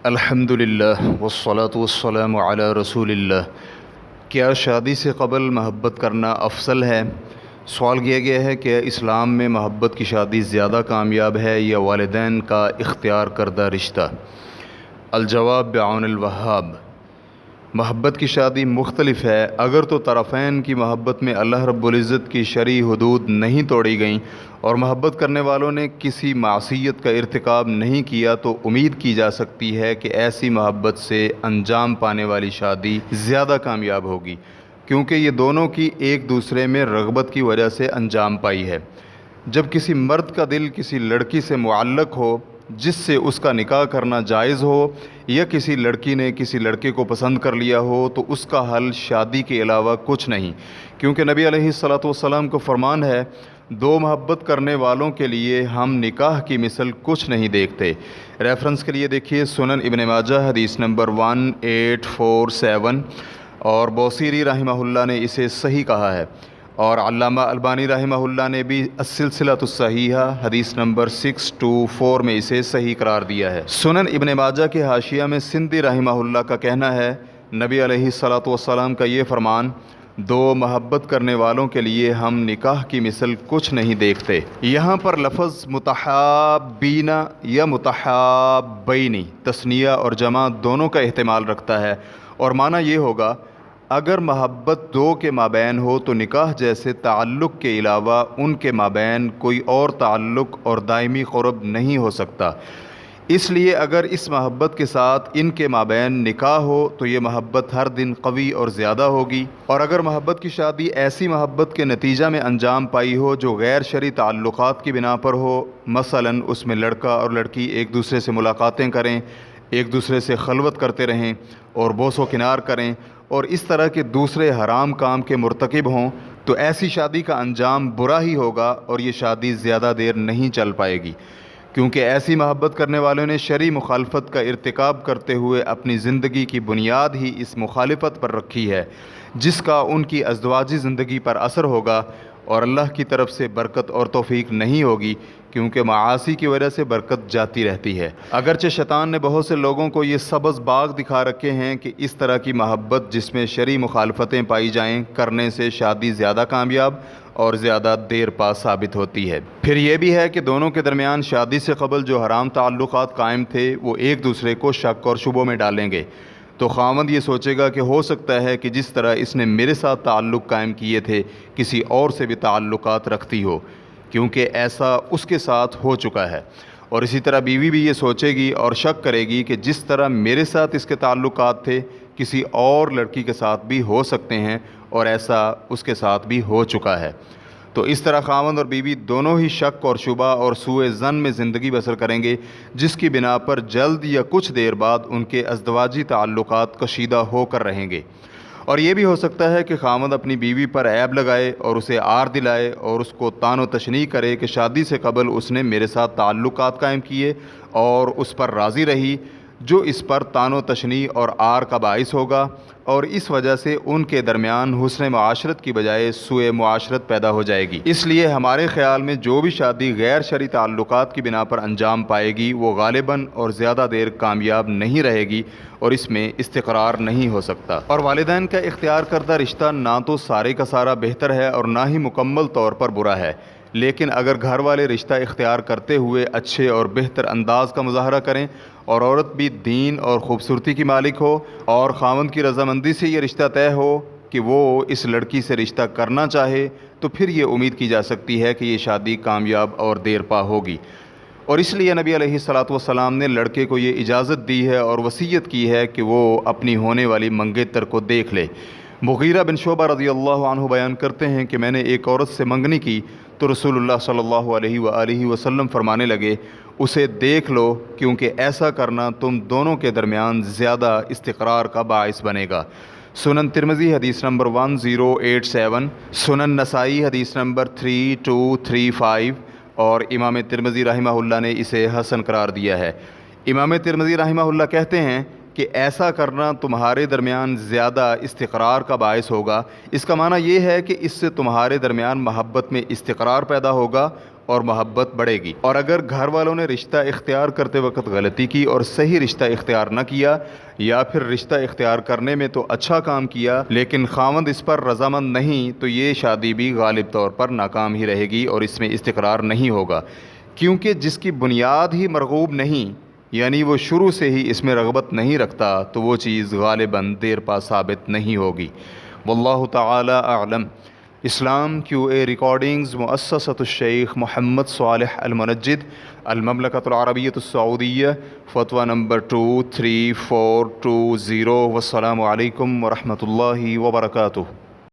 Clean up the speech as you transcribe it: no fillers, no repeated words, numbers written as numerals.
الحمدللہ والصلاة والسلام علی رسول اللہ۔ کیا شادی سے قبل محبت کرنا افضل ہے؟ سوال کیا گیا ہے کہ اسلام میں محبت کی شادی زیادہ کامیاب ہے یا والدین کا اختیار کردہ رشتہ؟ الجواب بعون الوہاب۔ محبت کی شادی مختلف ہے۔ اگر تو طرفین کی محبت میں اللہ رب العزت کی شرعی حدود نہیں توڑی گئیں اور محبت کرنے والوں نے کسی معصیت کا ارتکاب نہیں کیا تو امید کی جا سکتی ہے کہ ایسی محبت سے انجام پانے والی شادی زیادہ کامیاب ہوگی، کیونکہ یہ دونوں کی ایک دوسرے میں رغبت کی وجہ سے انجام پائی ہے۔ جب کسی مرد کا دل کسی لڑکی سے معلق ہو جس سے اس کا نکاح کرنا جائز ہو، یا کسی لڑکی نے کسی لڑکے کو پسند کر لیا ہو، تو اس کا حل شادی کے علاوہ کچھ نہیں، کیونکہ نبی علیہ الصلاۃ والسلام کو فرمان ہے، دو محبت کرنے والوں کے لیے ہم نکاح کی مثل کچھ نہیں دیکھتے۔ ریفرنس کے لیے دیکھیے سنن ابن ماجہ حدیث نمبر 1847، اور بوصیری رحمہ اللہ نے اسے صحیح کہا ہے، اور علامہ البانی رحمہ اللہ نے بھی السلسلۃ الصحیحہ حدیث نمبر 624 میں اسے صحیح قرار دیا ہے۔ سنن ابن ماجہ کے حاشیہ میں سندی رحمہ اللہ کا کہنا ہے، نبی علیہ الصلاۃ والسلام کا یہ فرمان، دو محبت کرنے والوں کے لیے ہم نکاح کی مثل کچھ نہیں دیکھتے۔ یہاں پر لفظ متحابین یا متحابین تثنیہ اور جمع دونوں کا احتمال رکھتا ہے، اور معنی یہ ہوگا، اگر محبت دو کے مابین ہو تو نکاح جیسے تعلق کے علاوہ ان کے مابین کوئی اور تعلق اور دائمی قرب نہیں ہو سکتا۔ اس لیے اگر اس محبت کے ساتھ ان کے مابین نکاح ہو تو یہ محبت ہر دن قوی اور زیادہ ہوگی، اور اگر محبت کی شادی ایسی محبت کے نتیجہ میں انجام پائی ہو جو غیر شرعی تعلقات کی بنا پر ہو، مثلاً اس میں لڑکا اور لڑکی ایک دوسرے سے ملاقاتیں کریں، ایک دوسرے سے خلوت کرتے رہیں اور بوس و کنار کریں، اور اس طرح کے دوسرے حرام کام کے مرتکب ہوں، تو ایسی شادی کا انجام برا ہی ہوگا اور یہ شادی زیادہ دیر نہیں چل پائے گی، کیونکہ ایسی محبت کرنے والوں نے شرعی مخالفت کا ارتکاب کرتے ہوئے اپنی زندگی کی بنیاد ہی اس مخالفت پر رکھی ہے، جس کا ان کی ازدواجی زندگی پر اثر ہوگا، اور اللہ کی طرف سے برکت اور توفیق نہیں ہوگی، کیونکہ معاصی کی وجہ سے برکت جاتی رہتی ہے۔ اگرچہ شیطان نے بہت سے لوگوں کو یہ سبز باغ دکھا رکھے ہیں کہ اس طرح کی محبت جس میں شرعی مخالفتیں پائی جائیں کرنے سے شادی زیادہ کامیاب اور زیادہ دیر پا ثابت ہوتی ہے۔ پھر یہ بھی ہے کہ دونوں کے درمیان شادی سے قبل جو حرام تعلقات قائم تھے وہ ایک دوسرے کو شک اور شبوں میں ڈالیں گے، تو خاوند یہ سوچے گا کہ ہو سکتا ہے کہ جس طرح اس نے میرے ساتھ تعلق قائم کیے تھے کسی اور سے بھی تعلقات رکھتی ہو، کیونکہ ایسا اس کے ساتھ ہو چکا ہے، اور اسی طرح بیوی بھی یہ سوچے گی اور شک کرے گی کہ جس طرح میرے ساتھ اس کے تعلقات تھے کسی اور لڑکی کے ساتھ بھی ہو سکتے ہیں، اور ایسا اس کے ساتھ بھی ہو چکا ہے۔ تو اس طرح خاوند اور بیوی دونوں ہی شک اور شبہ اور سوء ظن میں زندگی بسر کریں گے، جس کی بنا پر جلد یا کچھ دیر بعد ان کے ازدواجی تعلقات کشیدہ ہو کر رہیں گے۔ اور یہ بھی ہو سکتا ہے کہ خاوند اپنی بیوی پر عیب لگائے اور اسے عار دلائے اور اس کو طعن و تشنیع کرے کہ شادی سے قبل اس نے میرے ساتھ تعلقات قائم کیے اور اس پر راضی رہی، جو اس پر طعن و تشنیع اور عار کا باعث ہوگا، اور اس وجہ سے ان کے درمیان حسن معاشرت کی بجائے سوء معاشرت پیدا ہو جائے گی۔ اس لیے ہمارے خیال میں جو بھی شادی غیر شرعی تعلقات کی بنا پر انجام پائے گی وہ غالباً اور زیادہ دیر کامیاب نہیں رہے گی، اور اس میں استقرار نہیں ہو سکتا۔ اور والدین کا اختیار کردہ رشتہ نہ تو سارے کا سارا بہتر ہے اور نہ ہی مکمل طور پر برا ہے، لیکن اگر گھر والے رشتہ اختیار کرتے ہوئے اچھے اور بہتر انداز کا مظاہرہ کریں، اور عورت بھی دین اور خوبصورتی کی مالک ہو، اور خاوند کی رضامندی سے یہ رشتہ طے ہو کہ وہ اس لڑکی سے رشتہ کرنا چاہے، تو پھر یہ امید کی جا سکتی ہے کہ یہ شادی کامیاب اور دیر پا ہوگی۔ اور اس لیے نبی علیہ الصلاۃ والسلام نے لڑکے کو یہ اجازت دی ہے اور وصیت کی ہے کہ وہ اپنی ہونے والی منگیتر کو دیکھ لے۔ مغیرہ بن شعبہ رضی اللہ عنہ بیان کرتے ہیں کہ میں نے ایک عورت سے منگنی کی تو رسول اللہ صلی اللہ علیہ وآلہ وسلم فرمانے لگے، اسے دیکھ لو، کیونکہ ایسا کرنا تم دونوں کے درمیان زیادہ استقرار کا باعث بنے گا۔ سنن ترمذی حدیث نمبر 1087، سنن نسائی حدیث نمبر 3235، اور امام ترمذی رحمہ اللہ نے اسے حسن قرار دیا ہے۔ امام ترمذی رحمہ اللہ کہتے ہیں کہ ایسا کرنا تمہارے درمیان زیادہ استقرار کا باعث ہوگا، اس کا معنی یہ ہے کہ اس سے تمہارے درمیان محبت میں استقرار پیدا ہوگا اور محبت بڑھے گی۔ اور اگر گھر والوں نے رشتہ اختیار کرتے وقت غلطی کی اور صحیح رشتہ اختیار نہ کیا، یا پھر رشتہ اختیار کرنے میں تو اچھا کام کیا لیکن خاوند اس پر رضامند نہیں، تو یہ شادی بھی غالب طور پر ناکام ہی رہے گی اور اس میں استقرار نہیں ہوگا، کیونکہ جس کی بنیاد ہی مرغوب نہیں، یعنی وہ شروع سے ہی اس میں رغبت نہیں رکھتا، تو وہ چیز غالباً دیر پا ثابت نہیں ہوگی۔ واللہ تعالی اعلم۔ اسلام کیو اے ریکارڈنگز، مؤسسۃ الشیخ محمد صالح المنجد، المملکۃ العربیۃ السعودیہ، فتویٰ نمبر 23420۔ والسلام علیکم ورحمۃ اللہ وبرکاتہ۔